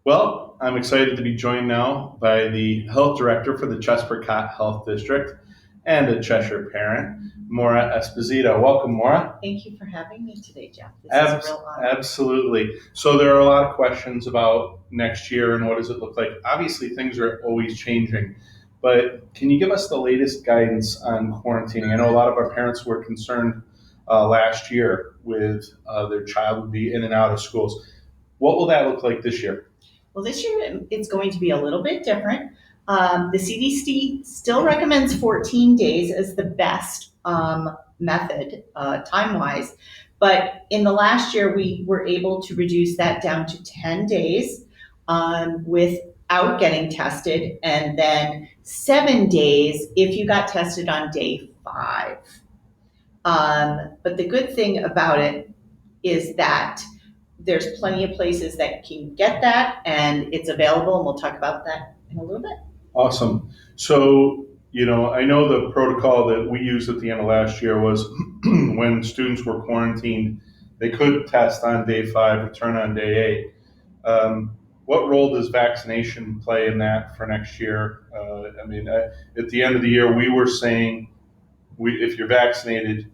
Well, I'm excited to be joined now by the health director for the Chespercott Health District and a Cheshire parent, Maura Esposito. Welcome, Maura. Thank you for having me today, Jeff. This is a real honor. Absolutely. So there are a lot of questions about next year and what does it look like. Obviously, things are always changing, but can you give us the latest guidance on quarantining? I know a lot of our parents were concerned last year with their child would be in and out of schools. What will that look like this year? Well, this year it's going to be a little bit different. The CDC still recommends 14 days as the best method time-wise, but in the last year we were able to reduce that down to 10 days without getting tested, and then 7 days if you got tested on day 5. But the good thing about it is that there's plenty of places that can get that, and it's available, and we'll talk about that in a little bit. Awesome. So, I know the protocol that we used at the end of last year was when students were quarantined, they could test on day 5, return on day 8. What role does vaccination play in that for next year? At the end of the year, we were saying if you're vaccinated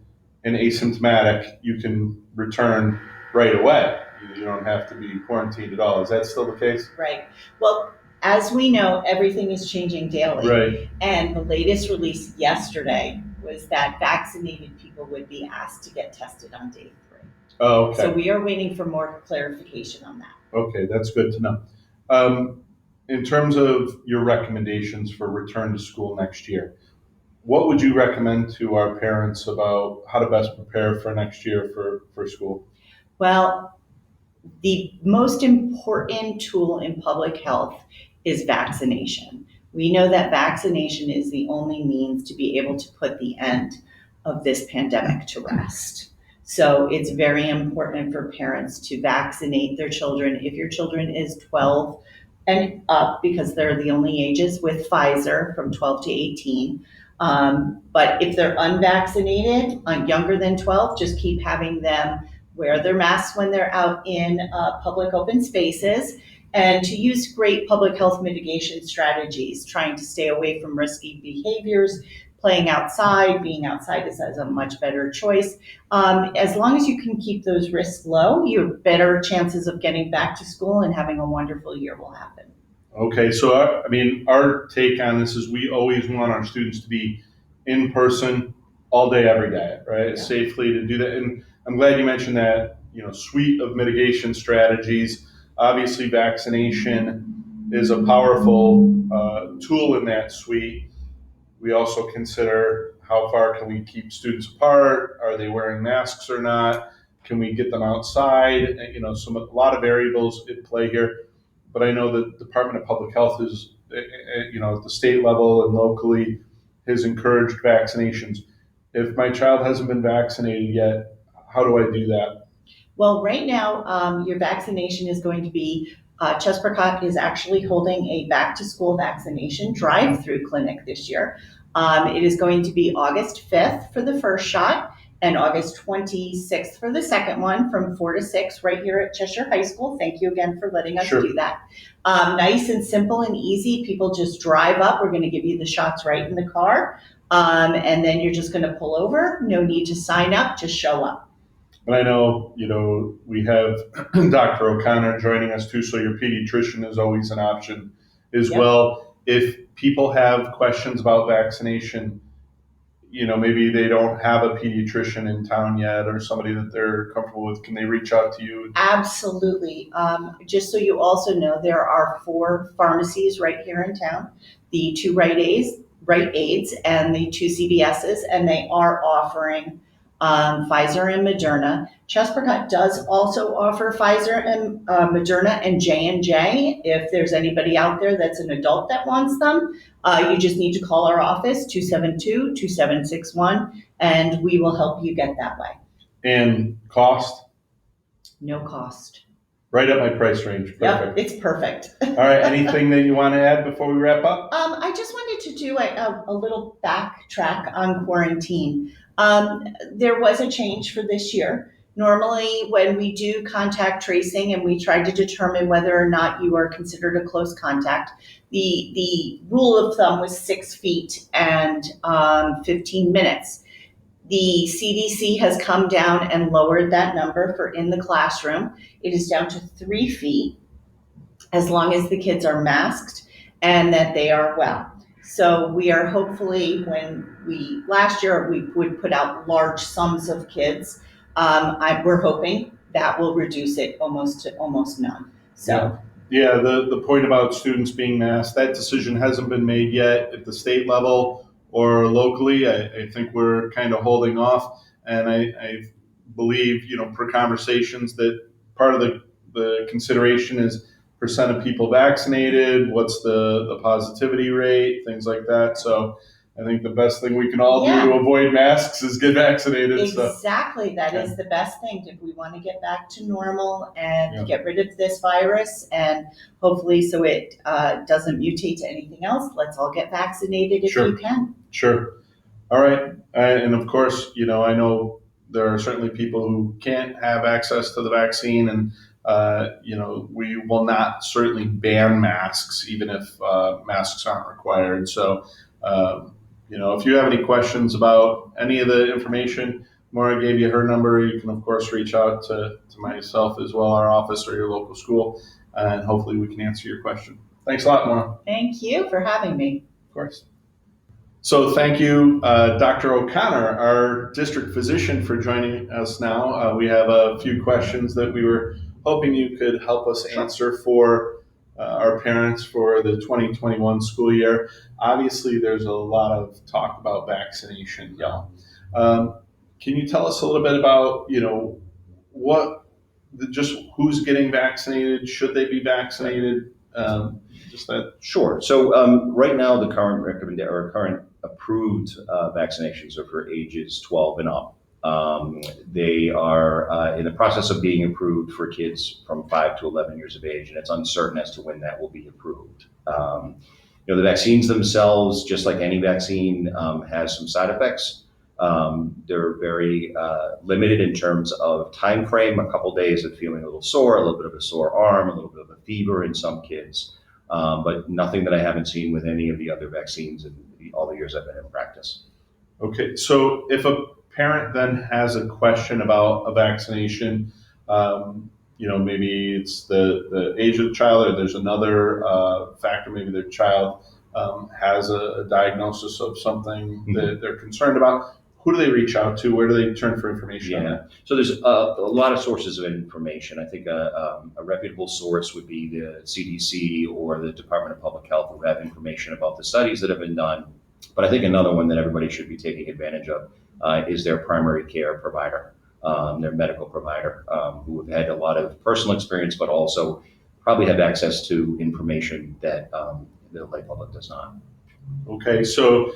and asymptomatic, you can return right away. You don't have to be quarantined at all. Is that still the case? Right. Well, as we know, everything is changing daily. Right. And the latest release yesterday was that vaccinated people would be asked to get tested on day 3. Oh, okay. So we are waiting for more clarification on that. Okay, that's good to know. In terms of your recommendations for return to school next year, what would you recommend to our parents about how to best prepare for next year for school? Well, the most important tool in public health is vaccination. We know that vaccination is the only means to be able to put the end of this pandemic to rest. So it's very important for parents to vaccinate their children. If your children is 12 and up, because they're the only ages with Pfizer from 12 to 18. But if they're unvaccinated, younger than 12, just keep having them wear their masks when they're out in public open spaces, and to use great public health mitigation strategies, trying to stay away from risky behaviors, playing outside, being outside is a much better choice. As long as you can keep those risks low, you have better chances of getting back to school and having a wonderful year will happen. Okay, so our take on this is we always want our students to be in person all day, every day, right? Yeah. Safely to do that. And I'm glad you mentioned that, suite of mitigation strategies. Obviously, vaccination is a powerful tool in that suite. We also consider how far can we keep students apart? Are they wearing masks or not? Can we get them outside? A lot of variables at play here. But I know the Department of Public Health is, at the state level and locally, has encouraged vaccinations. If my child hasn't been vaccinated yet, how do I do that? Well, right now, your vaccination is going to be, Chespercott is actually holding a back to school vaccination drive-through clinic this year. It is going to be August 5th for the first shot and August 26th for the second one from 4 to 6 right here at Cheshire High School. Thank you again for letting us do that. Nice and simple and easy. People just drive up. We're going to give you the shots right in the car. And then you're just going to pull over. No need to sign up. Just show up. And I know, we have Dr. O'Connor joining us too, so your pediatrician is always an option as well. If people have questions about vaccination, maybe they don't have a pediatrician in town yet or somebody that they're comfortable with, can they reach out to you? Absolutely. Just so you also know, there are 4 pharmacies right here in town, the 2 Rite Aids and the 2 CVS's, and they are offering Pfizer and Moderna. Chespercott does also offer Pfizer and Moderna and J&J. If there's anybody out there that's an adult that wants them, you just need to call our office, 272-2761, and we will help you get that way. And cost? No cost. Right at my price range. Perfect. Yep, it's perfect. All right, anything that you want to add before we wrap up? I just wanted to do a little backtrack on quarantine. There was a change for this year. Normally, when we do contact tracing and we try to determine whether or not you are considered a close contact, the rule of thumb was 6 feet and 15 minutes. The CDC has come down and lowered that number for in the classroom. It is down to 3 feet as long as the kids are masked and that they are well. So we are hopefully, last year we would put out large sums of kids. We're hoping that will reduce it almost to almost none. So yeah, the point about students being masked, that decision hasn't been made yet at the state level or locally. I think we're kind of holding off, and I believe, per conversations, that part of the consideration is percent of people vaccinated, what's the positivity rate, things like that. So I think the best thing we can all do to avoid masks is get vaccinated. Exactly. That is the best thing if we want to get back to normal and get rid of this virus, and hopefully so it doesn't mutate to anything else. Let's all get vaccinated if you can. Sure. All right. And of course, I know there are certainly people who can't have access to the vaccine, and we will not certainly ban masks, even if masks aren't required. So, if you have any questions about any of the information, Maura gave you her number. You can, of course, reach out to myself as well, our office, or your local school, and hopefully we can answer your question. Thanks a lot, Maura. Thank you for having me. Of course. So thank you, Dr. O'Connor, our district physician, for joining us now. We have a few questions that we were hoping you could help us answer for our parents for the 2021 school year. Obviously, there's a lot of talk about vaccination now. Can you tell us a little bit about, just who's getting vaccinated? Should they be vaccinated? Just that. Sure. So right now, the current current approved vaccinations are for ages 12 and up. They are in the process of being approved for kids from 5 to 11 years of age, and it's uncertain as to when that will be approved. The vaccines themselves, just like any vaccine, has some side effects. They're very limited in terms of time frame, a couple days of feeling a little sore, a little bit of a sore arm, a little bit of a fever in some kids. But nothing that I haven't seen with any of the other vaccines in all the years I've been in practice. Okay, so if a parent then has a question about a vaccination, maybe it's the age of the child, or there's another factor, maybe their child has a diagnosis of something that they're concerned about. Who do they reach out to? Where do they turn for information on that? So there's a lot of sources of information. I think a reputable source would be the CDC or the Department of Public Health, who have information about the studies that have been done. But I think another one that everybody should be taking advantage of is their primary care provider, their medical provider, who have had a lot of personal experience, but also probably have access to information that the lay public does not. Okay, so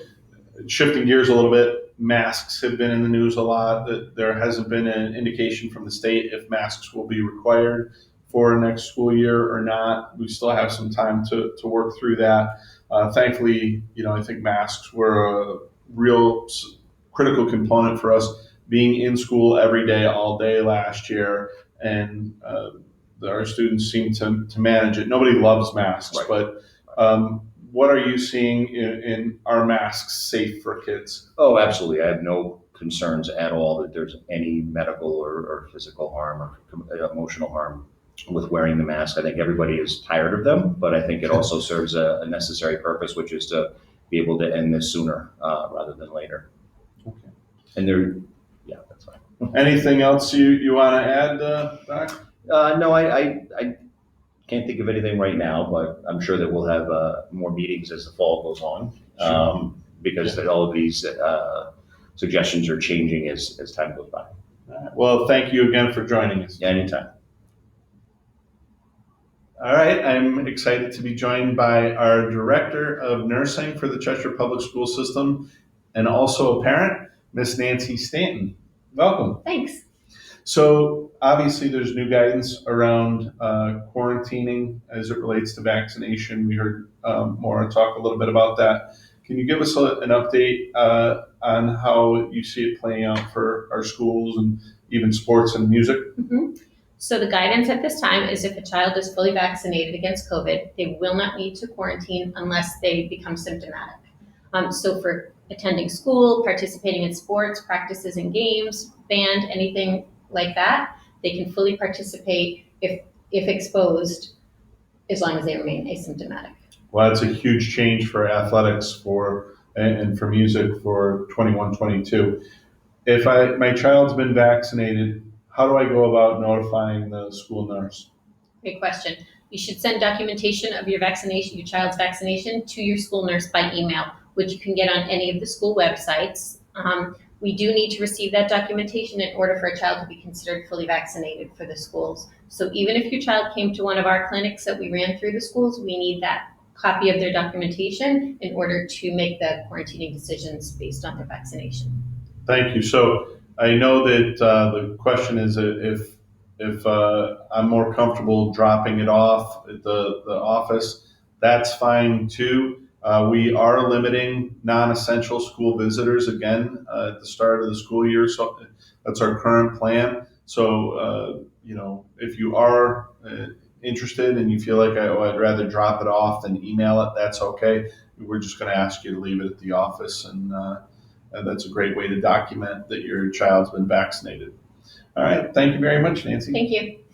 shifting gears a little bit, masks have been in the news a lot. That there hasn't been an indication from the state if masks will be required for next school year or not. We still have some time to work through that. Thankfully, I think masks were a real critical component for us being in school every day, all day last year, and our students seem to manage it. Nobody loves masks, but what are you seeing in our masks safe for kids? Oh, absolutely. I have no concerns at all that there's any medical or physical harm or emotional harm with wearing the mask. I think everybody is tired of them, but I think it also serves a necessary purpose, which is to be able to end this sooner rather than later. Okay. And that's fine. Anything else you want to add, Doc? No, I can't think of anything right now, but I'm sure that we'll have more meetings as the fall goes on, because all of these suggestions are changing as time goes by. Well, thank you again for joining us. Anytime. All right, I'm excited to be joined by our Director of Nursing for the Cheshire Public School System and also a parent, Miss Nancy Stanton. Welcome. Thanks. So obviously there's new guidance around quarantining as it relates to vaccination. We heard Maura talk a little bit about that. Can you give us an update on how you see it playing out for our schools and even sports and music? So the guidance at this time is if a child is fully vaccinated against COVID, they will not need to quarantine unless they become symptomatic. So for attending school, participating in sports, practices and games, band, anything like that, they can fully participate if exposed, as long as they remain asymptomatic. Well, that's a huge change for athletics and for music for 21-22. If my child's been vaccinated, how do I go about notifying the school nurse? Great question. You should send documentation of your child's vaccination to your school nurse by email, which you can get on any of the school websites. We do need to receive that documentation in order for a child to be considered fully vaccinated for the schools. So even if your child came to one of our clinics that we ran through the schools, we need that copy of their documentation in order to make the quarantining decisions based on their vaccination. Thank you. So I know that the question is if I'm more comfortable dropping it off at the office, that's fine too. We are limiting non-essential school visitors again at the start of the school year. So that's our current plan. So, if you are interested and you feel like I'd rather drop it off than email it, that's okay. We're just going to ask you to leave it at the office, and that's a great way to document that your child's been vaccinated. All right. Thank you very much, Nancy. Thank you.